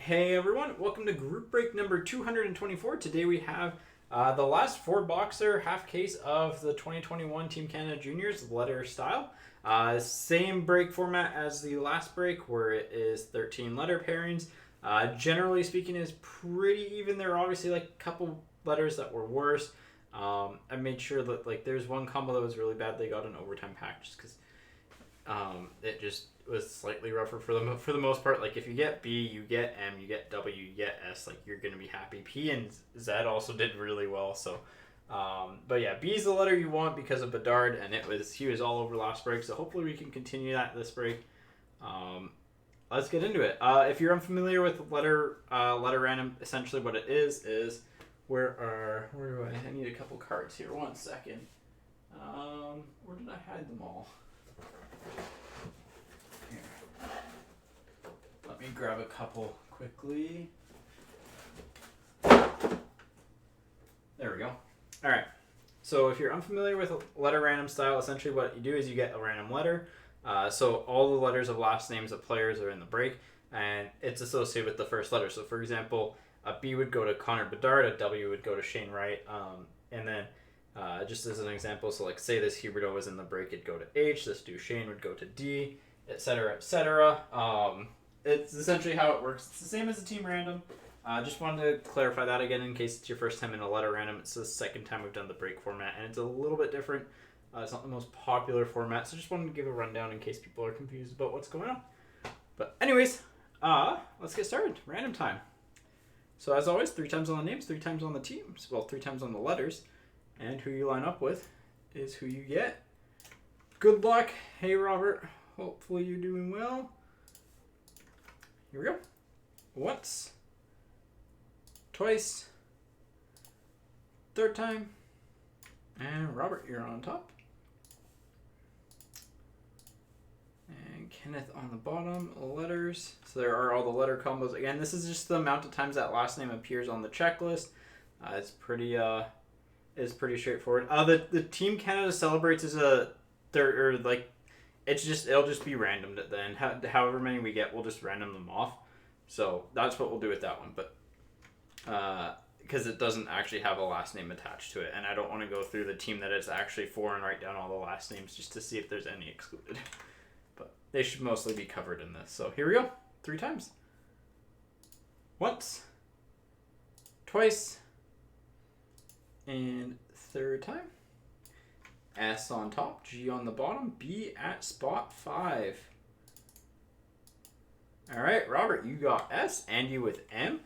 Hey everyone, welcome to group break number 224. Today we have the last four boxer half case of the 2021 Team Canada Juniors letter style. Same break format as the last break where it is 13 letter pairings. Generally speaking is pretty even. There are obviously like a couple letters that were worse. I made sure that like there's one combo that was really bad. They got an overtime pack just because it just was slightly rougher for the most part. Like if you get B, you get M, you get W, you get S, like you're gonna be happy. P and Z also did really well. So, but yeah, B is the letter you want because of Bedard, and he was all over last break. So hopefully we can continue that this break. Let's get into it. If you're unfamiliar with letter random, essentially what it is where do I need a couple cards here. 1 second. Where did I hide them all? Here. Let me grab a couple quickly. There we go. Alright. So if you're unfamiliar with letter random style, essentially what you do is you get a random letter. So all the letters of last names of players are in the break, and it's associated with the first letter. So for example, a B would go to Connor Bedard, a W would go to Shane Wright, and then just as an example, so like say this Huberdeau was in the break, it'd go to H, this Duchesne would go to D, etc., etc. It's essentially how it works. It's the same as a team random. Just wanted to clarify that again in case it's your first time in a letter random. It's the second time we've done the break format, and it's a little bit different. It's not the most popular format, so just wanted to give a rundown in case people are confused about what's going on. But anyways, let's get started. Random time. So as always, 3 times on the names, 3 times on the teams. Well, 3 times on the letters. And who you line up with is who you get. Good luck. Hey, Robert. Hopefully you're doing well. Here we go. Once. Twice. Third time. And Robert, you're on top. And Kenneth on the bottom. Letters. So there are all the letter combos. Again, this is just the amount of times that last name appears on the checklist. It's pretty straightforward. The Team Canada celebrates is it'll just be random then. However many we get, we'll just random them off. So that's what we'll do with that one. But because it doesn't actually have a last name attached to it, and I don't want to go through the team that it's actually for and write down all the last names just to see if there's any excluded. But they should mostly be covered in this. So here we go. 3 times. Once. Twice. And third time. S on top, G on the bottom, B at spot 5. Alright, Robert, you got S, Andy with M.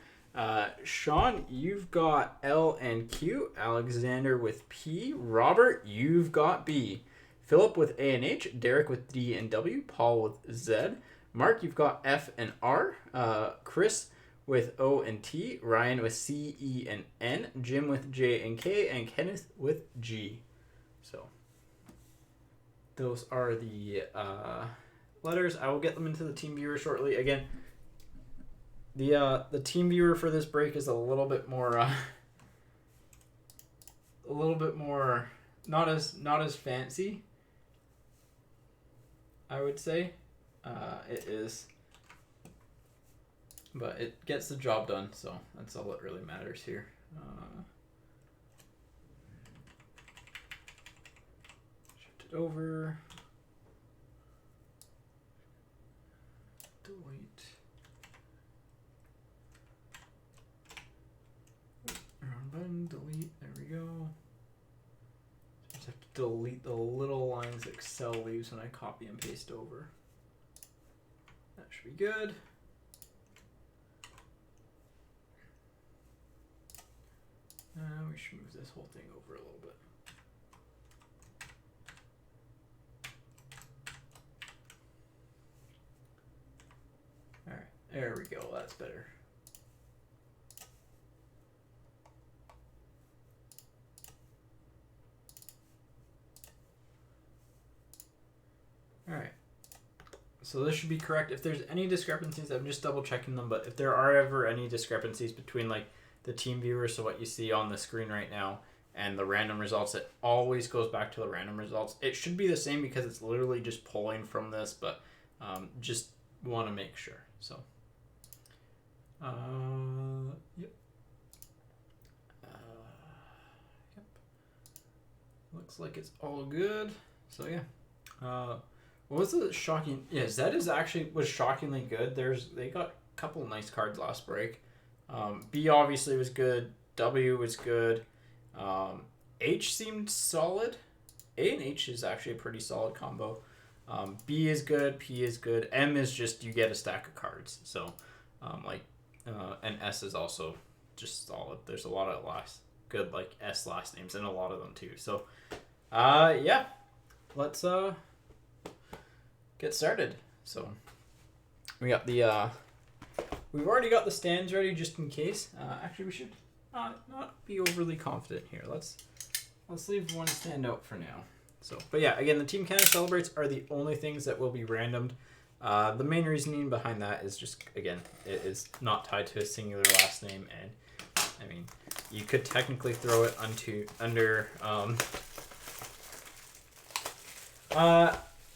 Sean, you've got L and Q. Alexander with P. Robert, you've got B. Philip with A and H. Derek with D and W. Paul with Z. Mark, you've got F and R. Chris with O and T, Ryan with C, E, and N, Jim with J and K, and Kenneth with G. So those are the letters. I will get them into the team viewer shortly. Again, the team viewer for this break is a little bit more not as fancy, I would say. It is. But it gets the job done, so that's all that really matters here. Shift it over. Delete. Wrong button, delete. There we go. Just have to delete the little lines Excel leaves when I copy and paste over. That should be good. We should move this whole thing over a little bit. Alright, there we go. That's better. Alright. So this should be correct. If there's any discrepancies, I'm just double checking them, but if there are ever any discrepancies between like the team viewer, so what you see on the screen right now, and the random results, it always goes back to the random results. It should be the same because it's literally just pulling from this, but just want to make sure. So Yep. Yep. Looks like it's all good. So yeah. What was the shocking? Yeah, Zed was shockingly good. They got a couple of nice cards last break. B obviously was good. W was good. H seemed solid. A and H is actually a pretty solid combo. B is good. P is good. M is just you get a stack of cards. So, and S is also just solid. There's a lot of good S last names and a lot of them too. So, yeah, let's get started. So, we got we've already got the stands ready just in case. Actually, we should not be overly confident here. Let's leave one stand out for now. So, but yeah, again, the Team Canada Celebrates are the only things that will be randomed. The main reasoning behind that is just, again, it is not tied to a singular last name, and I mean, you could technically throw it under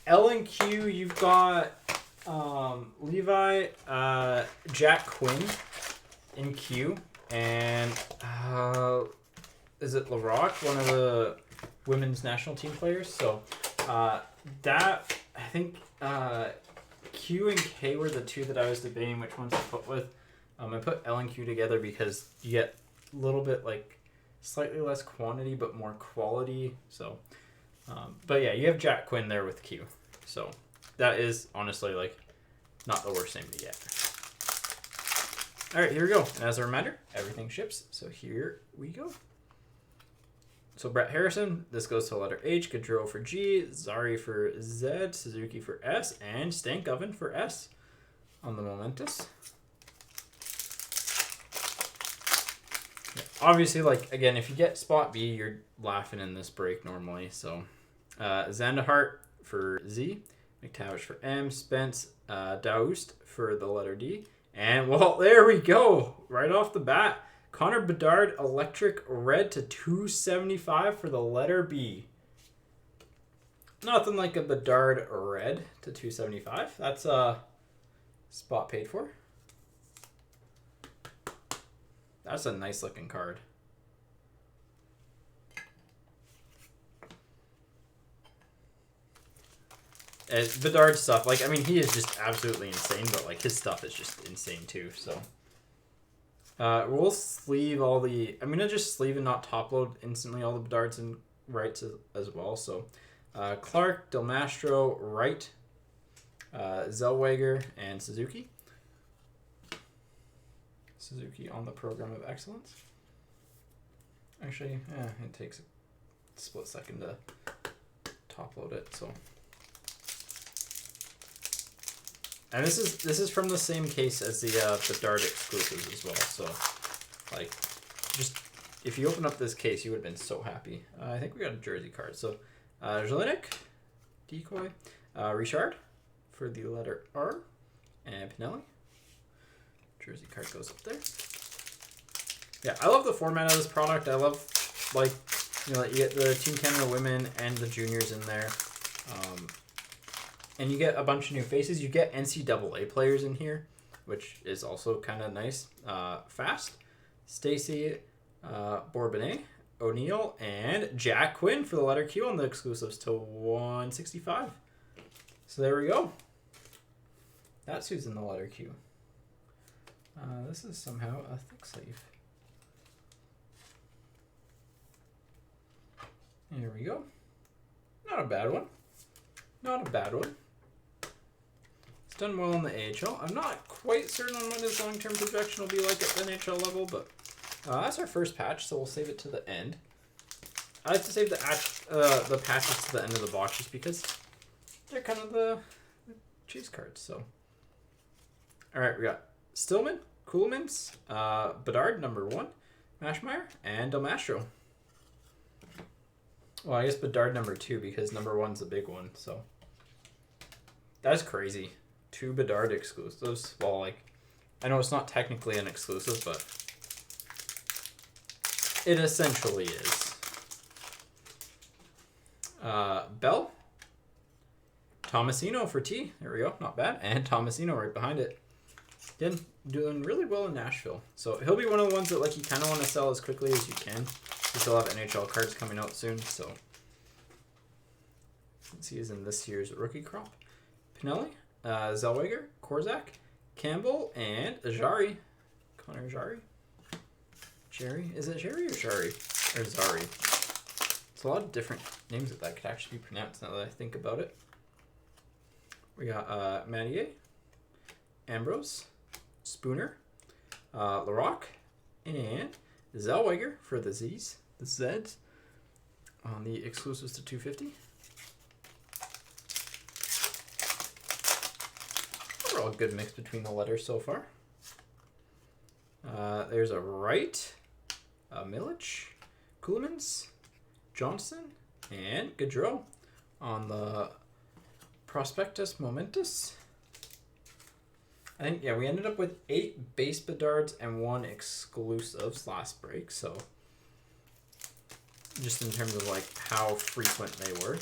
L and Q. You've got Levi, Jack Quinn in Q, and is it LaRock, one of the women's national team players? So that, I think Q and K were the two that I was debating which ones to put with. I put L and Q together because you get a little bit slightly less quantity but more quality. So, but yeah, you have Jack Quinn there with Q. So that is honestly not the worst name to get. All right, here we go. And as a reminder, everything ships. So here we go. So Brett Harrison, this goes to letter H, Gaudreau for G, Zari for Z, Suzuki for S, and Stankoven for S on the Momentous. Yeah, obviously, again, if you get spot B, you're laughing in this break normally. So Zandahart for Z, McTavish for M, Spence Daoust for the letter D. And, well, there we go. Right off the bat. Connor Bedard, Electric Red to 275 for the letter B. Nothing like a Bedard Red to 275. That's spot paid for. That's a nice looking card. And Bedard stuff, he is just absolutely insane, but his stuff is just insane too. So. We'll sleeve all the... I'm going to just sleeve and not top load instantly all the Bedards and Wrights as well. So, Clark, Del Mastro, Wright, Zellweger, and Suzuki. Suzuki on the Program of Excellence. Actually, it takes a split second to top load it, so... And this is from the same case as the Bedard exclusives as well. So, just if you open up this case, you would have been so happy. I think we got a jersey card. So, Jelinek, Decoy, Richard for the letter R, and Pinelli. Jersey card goes up there. Yeah, I love the format of this product. I love you get the Team Canada women and the juniors in there. And you get a bunch of new faces. You get NCAA players in here, which is also kind of nice. Fast, Stacy, Bourbonnais, O'Neill, and Jack Quinn for the letter Q on the exclusives to 165. So there we go. That's who's in the letter Q. This is somehow a thick sleeve. Here we go. Not a bad one. Not a bad one. It's done well in the AHL. I'm not quite certain on what his long-term projection will be like at the NHL level, but that's our first patch, so we'll save it to the end. I like to save the patches to the end of the box just because they're kind of the chase cards. So, all right, we got Stillman, Coolemans, Bedard, number 1, Mashmeyer, and Del Mastro. Well, I guess Bedard number 2 because number 1's the big one. So that's crazy. 2 Bedard exclusives. Well, I know it's not technically an exclusive, but it essentially is. Bell, Tomasino for T. There we go. Not bad. And Tomasino right behind it. doing really well in Nashville. So he'll be one of the ones that like you kind of want to sell as quickly as you can. We still have NHL cards coming out soon, so since he is in this year's rookie crop. Pinelli, Zellweger, Korczak, Campbell, and Jari. Connor Jari. Jerry? Is it Jerry or Jari? Or Zari? It's a lot of different names that could actually be pronounced now that I think about it. We got Matier, Ambrose, Spooner, Larocque, and Zellweger for the Z's, the Zeds, on the exclusives to 250. Overall, good mix between the letters so far. There's a Wright, Milic, Ceulemans, Johnson, and Gaudreau on the Prospectus Momentous. I think, yeah, we ended up with 8 base Bedards and 1 exclusives last break, so just in terms of like how frequent they were.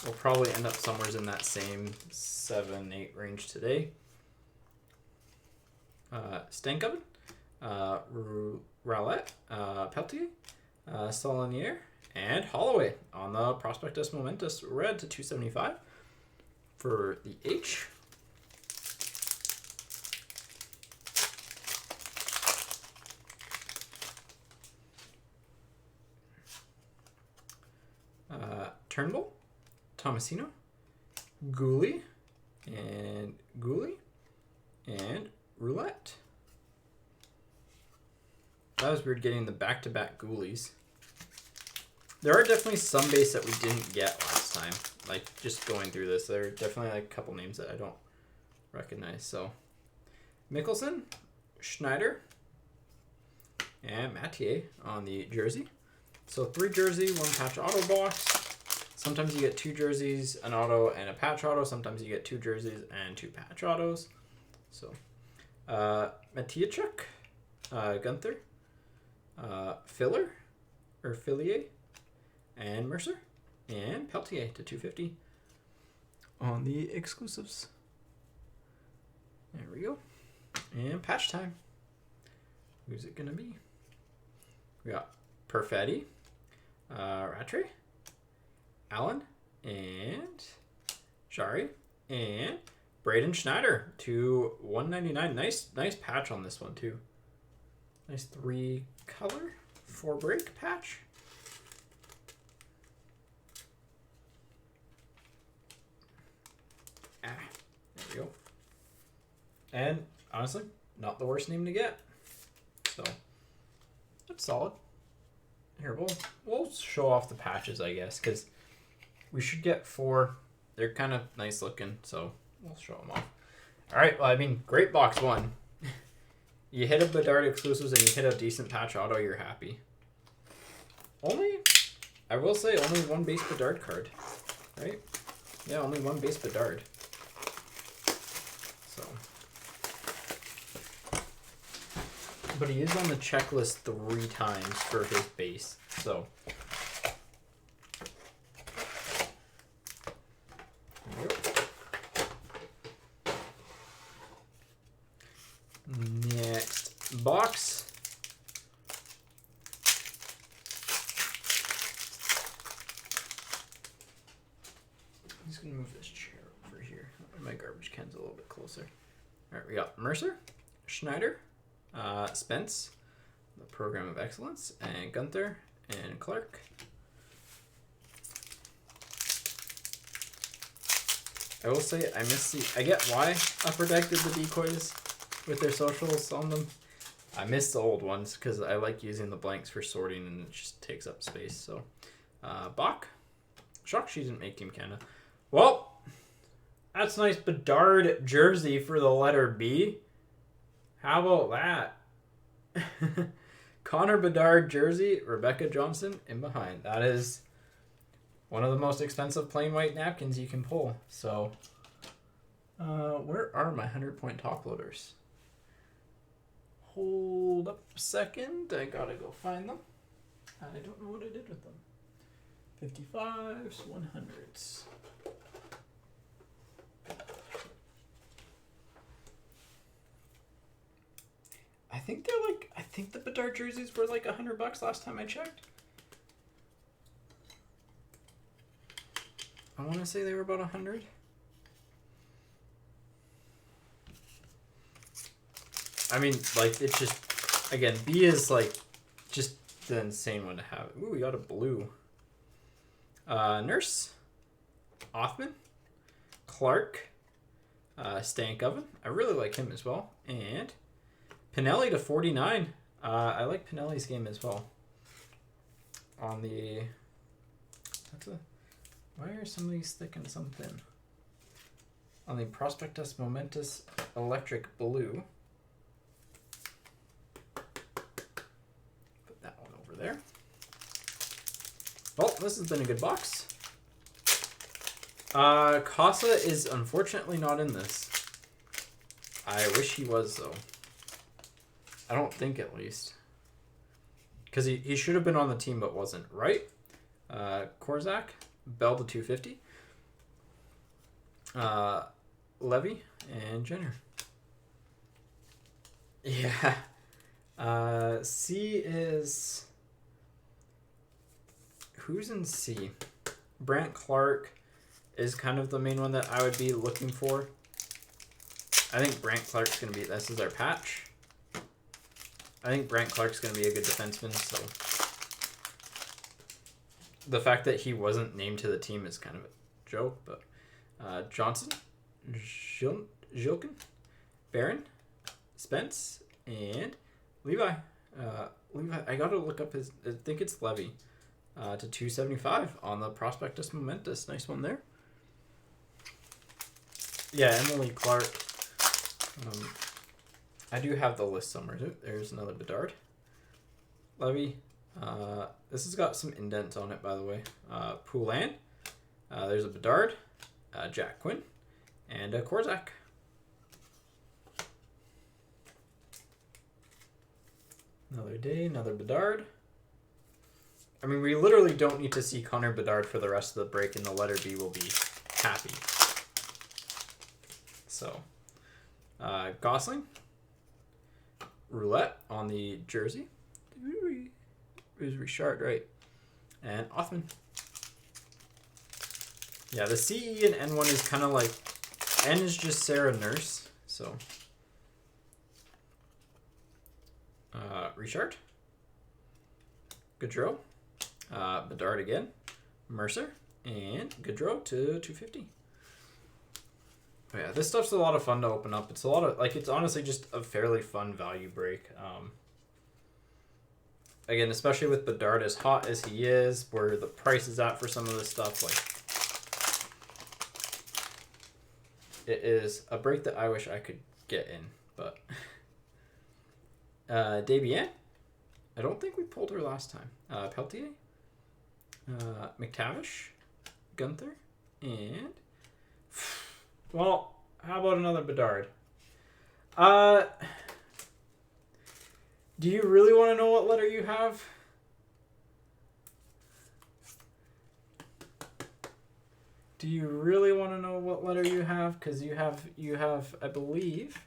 We'll probably end up somewhere in that same 7-8 range today. Stankoven, Rowlett, Peltier, Saulnier, and Holloway on the Prospectus Momentous red to 275 for the H. Turnbull, Tomasino, Gooley, and Roulette. That was weird getting the back-to-back Ghoulies. There are definitely some base that we didn't get last time. Like, just going through this, there are definitely like a couple names that I don't recognize. So, Mickelson, Schneider, and Matier on the jersey. So 3 jersey, 1 patch auto box. Sometimes you get 2 jerseys, an auto, and a patch auto. Sometimes you get 2 jerseys and 2 patch autos. So, Mateychuk, Gunther, Fillier, and Mercer, and Peltier to 250 on the exclusives. There we go. And patch time. Who's it going to be? We got Perfetti, Rattray, Allen, and Jari, and Braden Schneider to 199. Nice patch on this one too. Nice 3-color 4-break patch. There we go. And honestly, not the worst name to get. So that's solid. Here, we'll show off the patches, I guess, because we should get 4. They're kind of nice looking, so we'll show them off. All right, well, I mean, great box 1. You hit a Bedard exclusives and you hit a decent patch auto, you're happy. I will say, only 1 base Bedard card, right? Yeah, only 1 base Bedard. So, but he is on the checklist 3 times for his base, so. Next box. I'm just gonna move this chair over here. My garbage can's a little bit closer. All right, we got Mercer, Schneider, Spence, the Program of Excellence, and Gunther and Clark. I will say I get why Upper Deck did the decoys with their socials on them. I miss the old ones because I like using the blanks for sorting and it just takes up space. So, Bach. Shocked she didn't make Team Canada. Well, that's a nice Bedard jersey for the letter B. How about that? Connor Bedard jersey, Rebecca Johnson in behind. That is one of the most expensive plain white napkins you can pull. So, where are my 100-point top loaders? Hold up a second. I gotta go find them. I don't know what I did with them. 55s, 100s. think they're like, I think the Bedard jerseys were like $100 last time I checked. I want to say they were about 100. I mean, like, it's just, again, B is like just the insane one to have. Ooh, we got a blue. Nurse, Othman, Clark, Stankoven. I really like him as well. And Pinelli to 49. I like Pinelli's game as well. On the, why are some of these thick and some thin? On the Prospectus Momentous Electric Blue. Put that one over there. Well, this has been a good box. Casa is unfortunately not in this. I wish he was, though. I don't think, at least. Because he should have been on the team, but wasn't, right? Korzak, Bell to 250. Levy, and Jenner. Yeah. C is... Who's in C? Brant Clark is kind of the main one that I would be looking for. I think Brant Clark's going to be... This is our patch. I think Brant Clark's going to be a good defenseman, so... The fact that he wasn't named to the team is kind of a joke, but... Johnson, Jilkin, Barron, Spence, and Levi. Levi, I got to look up his... I think it's Levy. To 275 on the Prospectus Momentous. Nice one there. Yeah, Emily Clark. I do have the list somewhere. There's another Bedard. Levy. This has got some indents on it, by the way. Poulin. There's a Bedard. Jack Quinn. And a Korzak. Another day, another Bedard. I mean, we literally don't need to see Connor Bedard for the rest of the break, and the letter B will be happy. So, Gosling, Roulette on the jersey. It was Richard, right? And Othman. Yeah, the CE and N1 is kind of like, N is just Sarah Nurse, so. Richard, Gaudreau. Bedard again, Mercer, and Gaudreau to 250. Oh yeah, this stuff's a lot of fun to open up. It's a lot of, like, it's honestly just a fairly fun value break. Again, especially with Bedard as hot as he is, where the price is at for some of this stuff, like, it is a break that I wish I could get in, but Debian, I don't think we pulled her last time. Peltier, McTavish, Gunther, and... Well, how about another Bedard? Do you really want to know what letter you have? Do you really want to know what letter you have? Because you have, I believe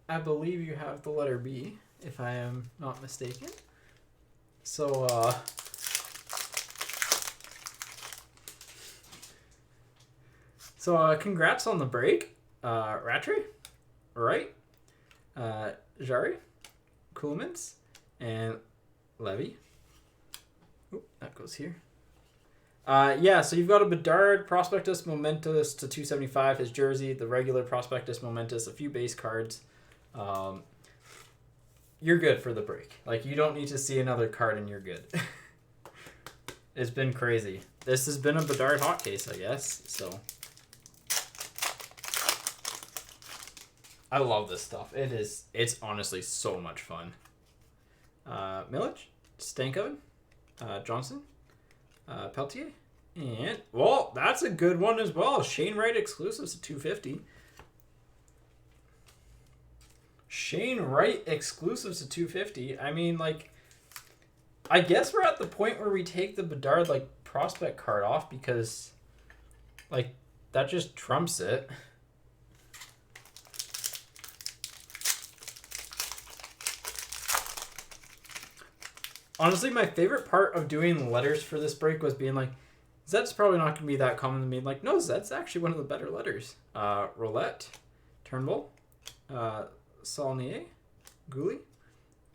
you have the letter B, if I am not mistaken. So, congrats on the break. Rattray, Wright, Jari, Kuhlmans, and Levy. Oop, that goes here. Yeah, so you've got a Bedard Prospectus Momentous to 275, his jersey, the regular Prospectus Momentous, a few base cards. You're good for the break. Like, you don't need to see another card and you're good. It's been crazy. This has been a Bedard hot case, I guess, so. I love this stuff. It's honestly so much fun. Milic, Stankoven, Johnson, Peltier, and, well, that's a good one as well. Shane Wright exclusives to 250. Shane Wright exclusives to 250. I mean, like, I guess we're at the point where we take the Bedard, like, prospect card off because, like, that just trumps it. Honestly, my favorite part of doing letters for this break was being like, Zed's probably not going to be that common to me. Like, no, Zed's actually one of the better letters. Roulette, Turnbull, Saulnier, Gooley,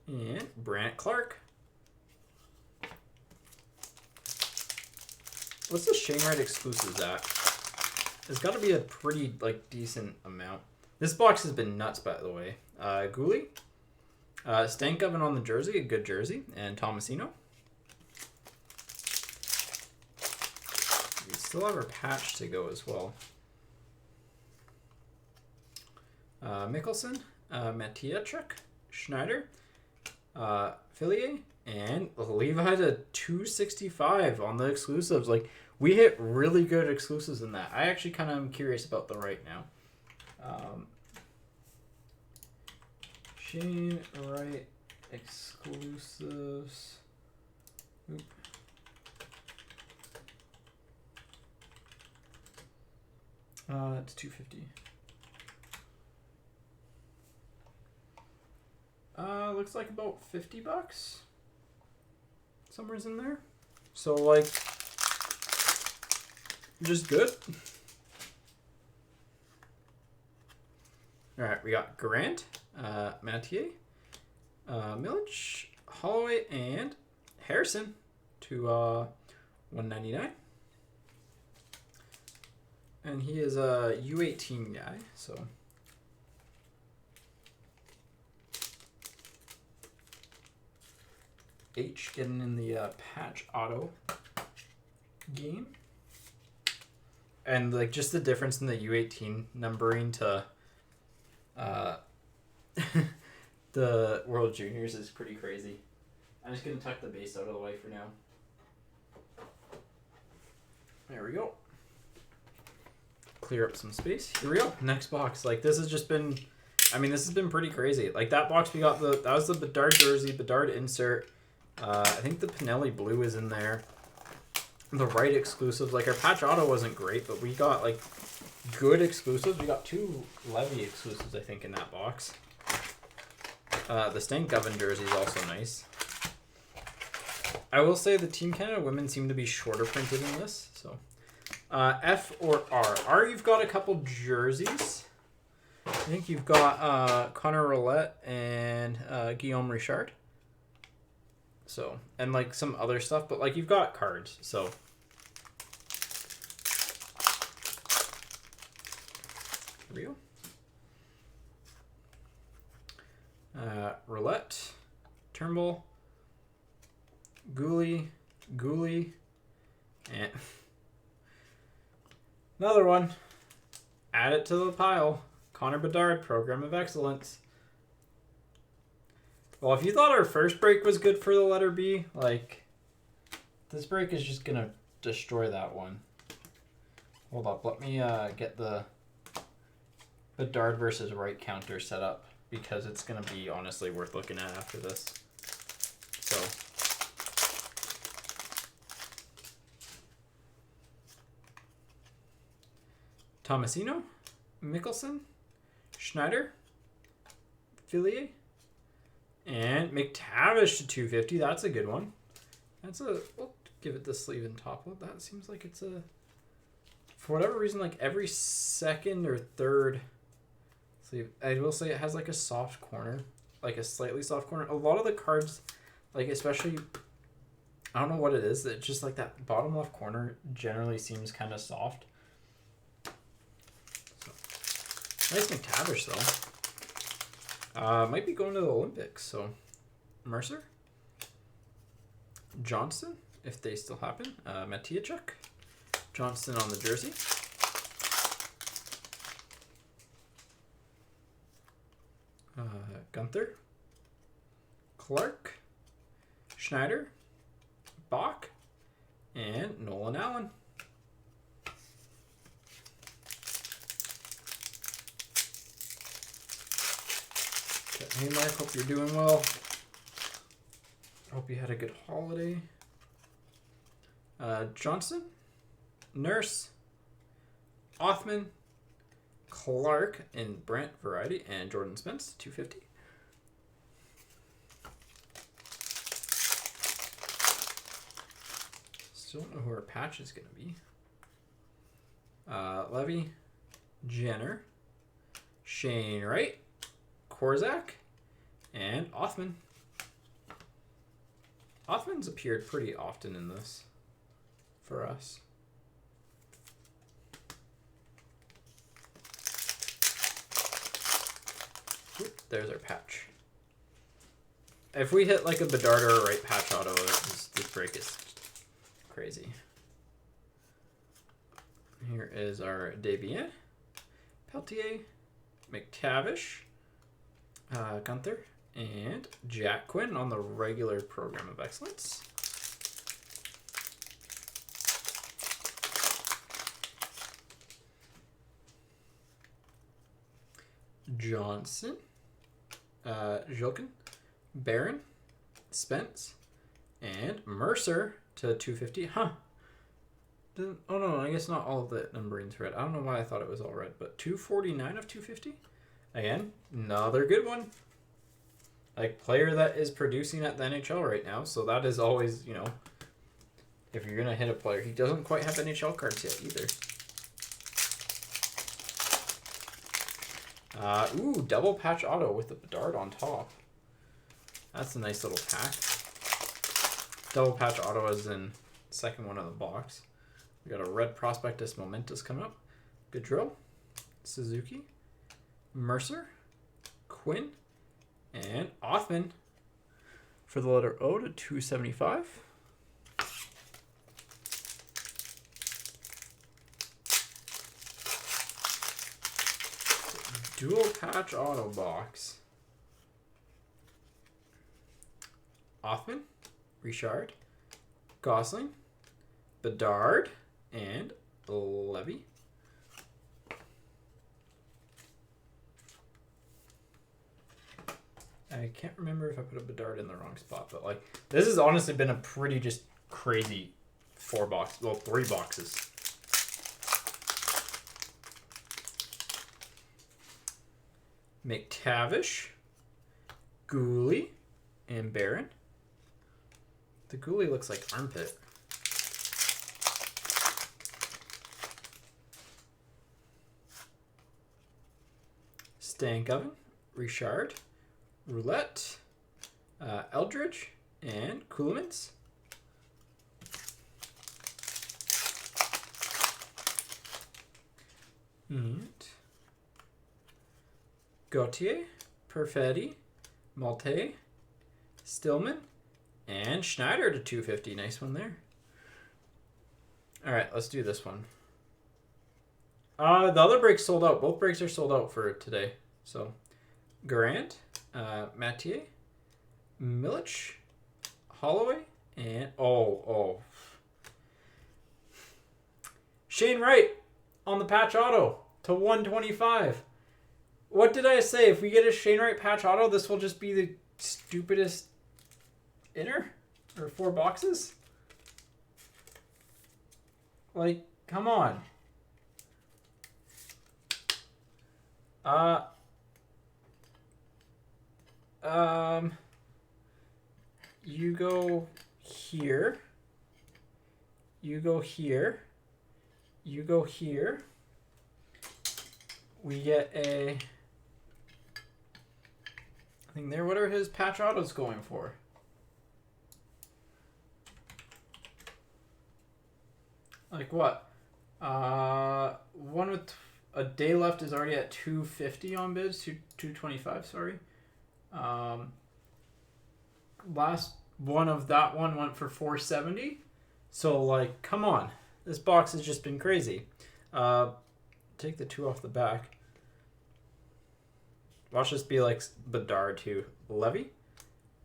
and Brant Clark. What's the Shane Wright exclusives at? It's got to be a pretty like decent amount. This box has been nuts, by the way. Gooley, Stankoven on the jersey, a good jersey, and Tomasino. We still have our patch to go as well. Mickelson, Matejchuk, Schneider, Fillier, and Levi to 265 on the exclusives. Like, we hit really good exclusives in that. I actually kind of am curious about the right now. Shane Wright exclusives. Oop. It's 250. Looks like about $50. Somewhere's in there. So, like, just good. All right, we got Grant, Mathieu, Milic, Holloway, and Harrison to 199. And he is a U18 guy, so. H getting in the patch auto game. And like just the difference in the U18 numbering to the World Juniors is pretty crazy. I'm just going to tuck the base out of the way for now. There we go. Clear up some space. Here we go. Next box. Like this has just been, I mean, this has been pretty crazy. Like that box we got, that was the Bedard jersey, Bedard insert. I think the Pinelli blue is in there. The right exclusives. Like our patch auto wasn't great, but we got like good exclusives. We got 2 Levy exclusives, I think, in that box. The Stankoven jersey is also nice. I will say the Team Canada women seem to be shorter printed in this. So F or R. R, you've got a couple jerseys. I think you've got Connor Roulette and Guillaume Richard. So, and like some other stuff, but like you've got cards, so. Here we go. Roulette, Turnbull, Gooley, and another one. Add it to the pile. Connor Bedard, Program of Excellence. Well, if you thought our first break was good for the letter B, like, this break is just going to destroy that one. Hold up. Let me get the Bedard versus Wright counter set up, because it's going to be honestly worth looking at after this. So, Tomasino, Mickelson, Schneider, Fillier, and McTavish to 250. That's a good one. That's a, we'll give it the sleeve and top load. That seems like it's a, for whatever reason, like every second or third sleeve. I will say it has like a soft corner, like a slightly soft corner. A lot of the cards, like especially, I don't know what it is. It's just like that bottom left corner generally seems kind of soft. So, nice McTavish though. Might be going to the Olympics, so Mercer, Johnston, if they still happen, Matejchuk, Johnston on the jersey, Gunther, Clark, Schneider, Bach, and Nolan Allen. Hey Mark, hope you're doing well. Hope you had a good holiday. Johnson, Nurse, Othman, Clark in Brant variety, and Jordan Spence, 250. Still don't know who our patch is going to be. Levy, Jenner, Shane Wright, Korzak, and Othman. Othman's appeared pretty often in this for us. Oop, there's our patch. If we hit like a Bedard or a Wright patch auto, this break is crazy. Here is our Debian, Peltier, McTavish, Gunther, and Jack Quinn on the regular program of excellence. Johnson, Jilkin, Barron, Spence, and Mercer to 250. Huh. Oh no, I guess not all of the numbering's red. I don't know why I thought it was all red, but 249 of 250. Again, another good one. Like, player that is producing at the NHL right now, so that is always, you know, if you're going to hit a player. He doesn't quite have NHL cards yet either. Ooh, double patch auto with the Bedard on top. That's a nice little pack. Double patch auto is in second one of the box. We got a red Prospectus Momentous coming up. Gaudreau, Suzuki, Mercer, Quinn, and Othman for the letter O to 275. Dual patch auto box. Othman, Richard, Gosling, Bedard, and Levy. I can't remember if I put a Bedard in the wrong spot, but like this has honestly been a pretty just crazy 3 boxes. McTavish, Gooley, and Barron. The Gooley looks like armpit. Stankoven, Richard, Roulette, Eldridge, and Kuhlmans. And Gauthier, Perfetti, Malte, Stillman, and Schneider to 250. Nice one there. All right, let's do this one. The other breaks sold out. Both breaks are sold out for today. So, Garant, Mathieu, Milic, Holloway, and Shane Wright on the patch auto to 125. What did I say? If we get a Shane Wright patch auto, this will just be the stupidest inner or 4 boxes. Like, come on. You go here. You go here. You go here. We get a thing there. What are his patch autos going for? Like what? One with a day left is already at 250 on bids, 225, sorry. Last one of that one went for 470. So like, come on. This box has just been crazy. Take the 2 off the back. Watch this be like Bedard too. Levy,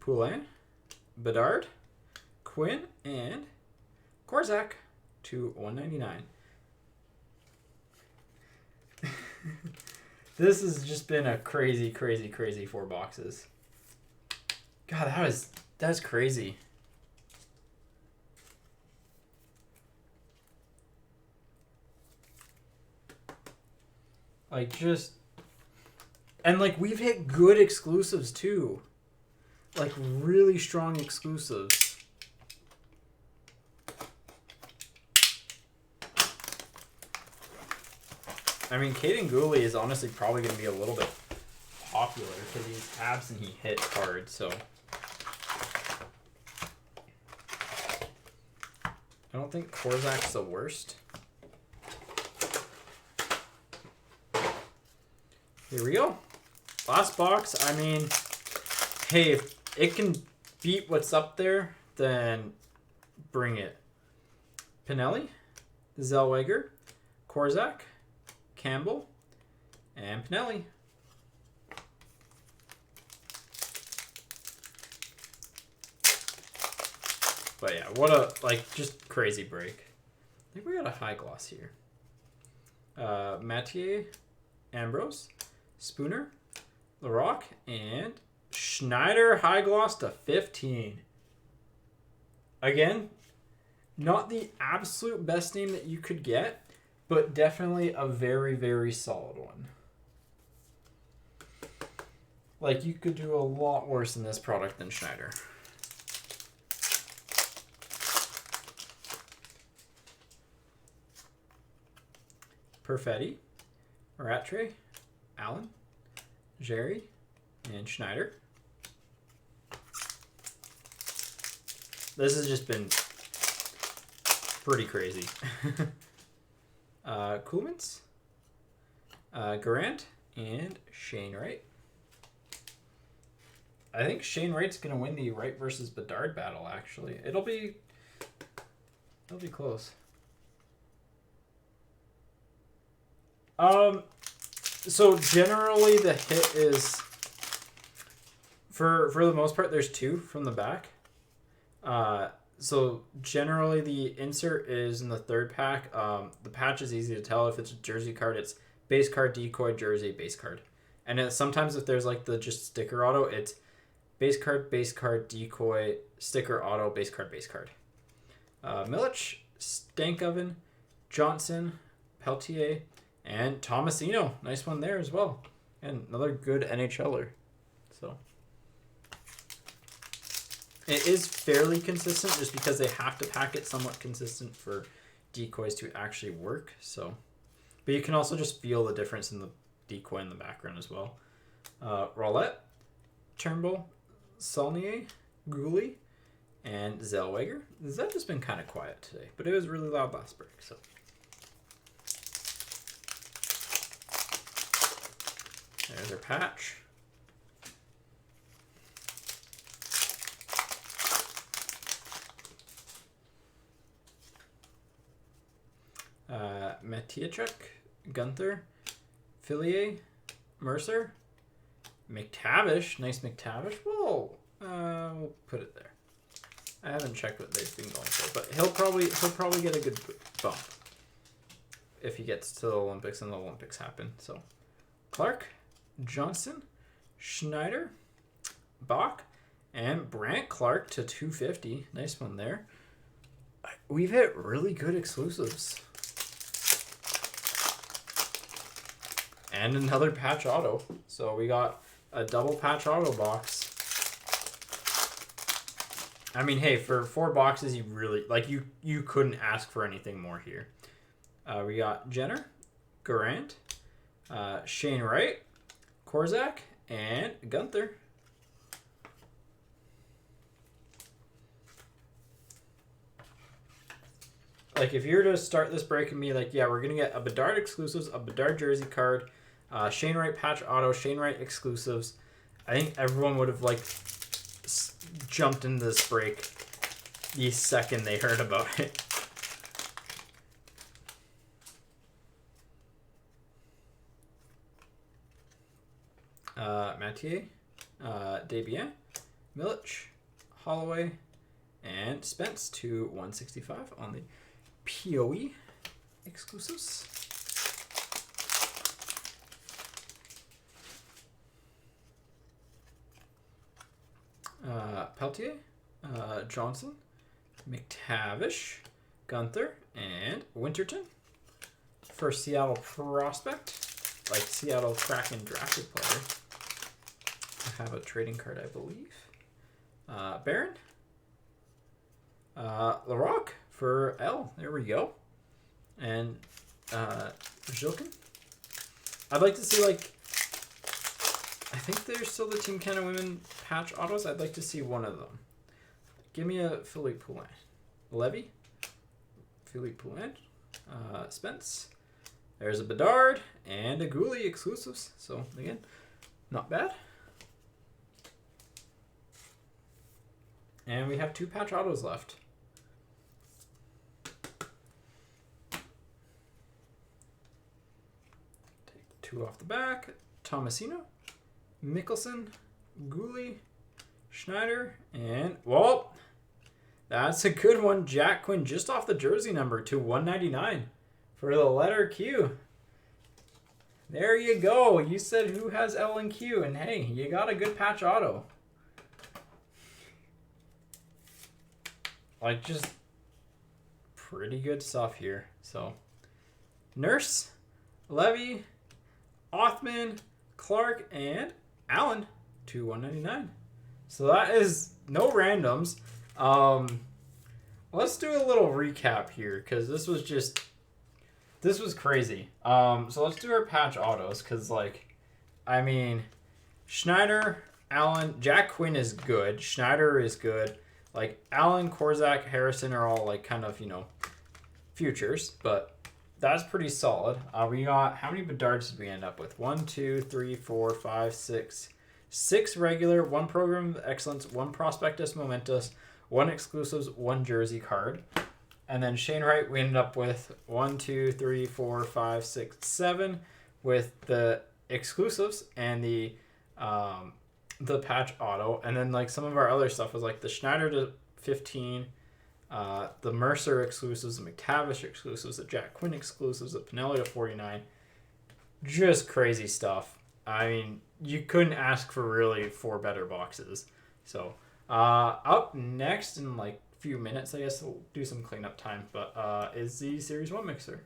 Poulin, Bedard, Quinn, and Korzak to 199. This has just been a crazy 4 boxes. God, that's crazy. Like just, and like we've hit good exclusives too. Like really strong exclusives. I mean, Caden Gooley is honestly probably going to be a little bit popular because he's abs and he hits hard, so. I don't think Korzak's the worst. Here we go. Last box. I mean, hey, if it can beat what's up there, then bring it. Pinelli, Zellweger, Korzak, Campbell, and Pinelli. But yeah, what a, just crazy break. I think we got a high gloss here. Mathieu, Ambrose, Spooner, Larocque, and Schneider high gloss to 15. Again, not the absolute best name that you could get, but definitely a very, very solid one. Like, you could do a lot worse in this product than Schneider. Perfetti, Rattray, Allen, Jerry, and Schneider. This has just been pretty crazy. Koolmans, Garant, and Shane Wright. I think Shane Wright's going to win the Wright versus Bedard battle, actually. It'll be close. So generally the hit is, for the most part, there's two from the back. So generally the insert is in the third pack. The patch is easy to tell. If it's a jersey card, it's base card, decoy, jersey, base card. And sometimes if there's like the just sticker auto, it's base card, decoy, sticker auto, base card. Milic, Stankoven, Johnson, Peltier, and Tomasino. Nice one there as well. And another good NHLer. So it is fairly consistent just because they have to pack it somewhat consistent for decoys to actually work. So, but you can also just feel the difference in the decoy in the background as well. Roulette, Turnbull, Saulnier, Gooley, and Zellweger. Zell's just been kind of quiet today, but it was really loud last break. So. There's our patch. Mateychuk, Gunther, Fillier, Mercer, McTavish. Nice McTavish. Whoa. We'll put it there. I haven't checked what they've been going for, but he'll probably get a good bump if he gets to the Olympics and the Olympics happen. So Clark, Johnson, Schneider, Bach, and Brandt Clark to 250. Nice one there. We've hit really good exclusives. And another patch auto. So we got a double patch auto box. I mean, hey, for 4 boxes, you really, you couldn't ask for anything more here. We got Jenner, Garant, Shane Wright, Korzak, and Gunther. Like, if you were to start this break and be like, yeah, we're going to get a Bedard exclusives, a Bedard jersey card, Shane Wright patch auto, Shane Wright exclusives, I think everyone would have, jumped into this break the second they heard about it. Mathieu, Desbiens, Milic, Holloway, and Spence to 165 on the POE exclusives. Peltier, Johnson, McTavish, Gunther, and Winterton for Seattle Prospect, Seattle Kraken drafted player. I have a trading card, I believe. Barron, Larocque for L. There we go. And Zilkin, I'd like to see, like, I think there's still the Team Canada Women patch autos. I'd like to see one of them. Give me a Philippe Poulin. Levy. Philippe Poulin. Spence. There's a Bedard and a Goulet exclusives. So, again, not bad. And we have 2 patch autos left. Take 2 off the back. Tomasino, Mickelson, Goulet, Schneider, and, well, that's a good one. Jack Quinn just off the jersey number to 199 for the letter Q. There you go. You said who has L and Q, and hey, you got a good patch auto. Like, just pretty good stuff here. So, Nurse, Levy, Othman, Clark, and Allen to 199. So that is no randoms. Let's do a little recap here because this was crazy. So let's do our patch autos because, like, I mean, Schneider, Allen, Jack Quinn is good. Schneider is good. Like, Allen, Korczak, Harrison are all, like, kind of, you know, futures, but that's pretty solid. We got, how many Bedards did we end up with? 1, 2, 3, 4, 5, 6. 6 regular, 1 program of excellence, 1 prospectus momentous, 1 exclusives, 1 jersey card. And then Shane Wright, we ended up with 1, 2, 3, 4, 5, 6, 7 with the exclusives and the patch auto. And then, like, some of our other stuff was like the Schneider to 15, the Mercer exclusives, the McTavish exclusives, the Jack Quinn exclusives, the Pinelli to 49. Just crazy stuff. I mean, you couldn't ask for really 4 better boxes. So, up next in, like, few minutes, I guess we'll do some cleanup time, but is the Series 1 mixer.